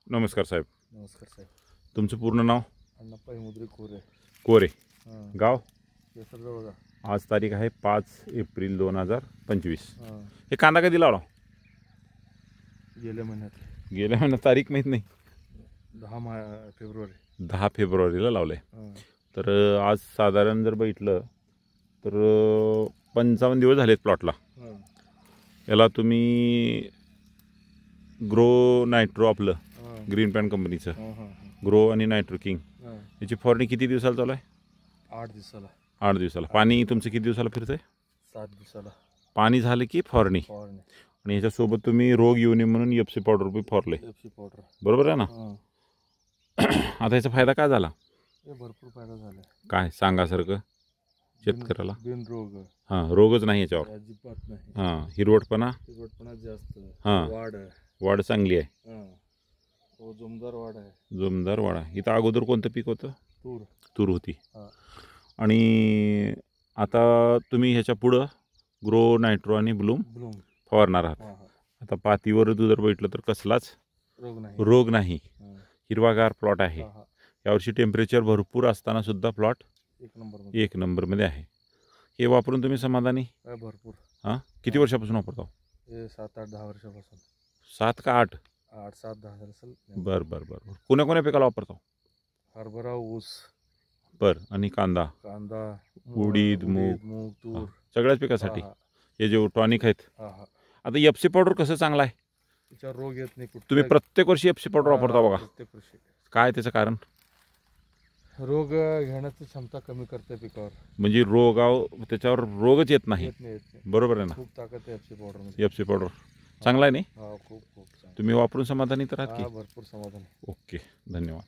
नमस्कार साहेब. नमस्कार साहेब. तुमचं पूर्ण नाव? अण्णाप्पा हेमुद्रे कोरे. कोरे. गाव? केसरजवळ. आज तारीख आहे 5 एप्रिल 2025. हां. हे कांदा कधी लावला? गेल्या महिन्यात. गेल्या महिन्यात तारीख माहीत नाही. 10 फेब्रुवारी. 10 फेब्रुवारीला लावलं आहे. हां. तर आज साधारण जर बघितलं तर 55 दिवस झालेत प्लॉटला. हां. याला तुम्ही ग्रो नायट्रो आपलं हां. ग्रीन पॅन कंपनीचं हां हां ग्रो आणि नायट्रो किंग हां. याची फवारणी किती दिवसाला चालू आहे? 8 दिवसाला. 8 दिवसाला. पाणी तुमचं किती दिवसाला फिरतंय? 7 दिवसाला. पाणी झालं की फवारणी. फवारणी. आणि ह्याच्यासोबत तुम्ही रोग येऊ नये म्हणून एफसी पावडर बी फवारले. FC powder. बरोबर आहे ना? हां. आता याचा फायदा काय झाला? हे भरपूर फायदा झाला. काय सांगासारखं शेतकऱ्याला? बिन रोग. हां, रोगच नाही याच्यावर. अजिबात नाही. हां, हिरवटपणा जास्त. हां. वाढ चांगली आहे. हां. हो, जोमदार वाढ आहे. जोमदार वाढ आहे. इथं अगोदर कोणतं पीक होतं? तूर होती. हां. आणि आता तुम्ही ह्याच्या पुढं ग्रो नायट्रो आणि ब्लूम फवारणार आहात. हां हां. आता पातीवर जर बघितलं तर कसलाच रोग नाही. हां. हिरवागार प्लॉट आहे. हां हां. यावर्षी टेम्परेचर भरपूर असताना सुद्धा प्लॉट एक नंबरमध्ये आहे. हे वापरून तुम्ही समाधानी? भरपूर. हां, किती वर्षापासून वापरता? हे 7-8-10 वर्षापासून. 7 का 8? 8-7-10 असेल. बरं. कोण्या पिकाला वापरता? हरभरा, ऊस. बरं. आणि कांदा, उडीद, मूग, तूर, सगळ्याच पिकासाठी हे जे टॉनिक आहेत. आता एफसी पावडर कसं चांगला आहे? त्याच्यावर रोग येत नाही. तुम्ही प्रत्येक वर्षी एफसी पावडर वापरता बघा. प्रत्येक वर्षी. काय त्याचं कारण? रोग घेण्याची क्षमता कमी करते पिकावर. म्हणजे त्याच्यावर रोगच येत नाही. बरोबर आहे ना? खूप ताकद आहे एफसी पावडर. एफसी पावडर चांगला आहे नाही? खूप तुम्ही वापरून समाधानी तर आहात की? भरपूर समाधानी. ओके, धन्यवाद.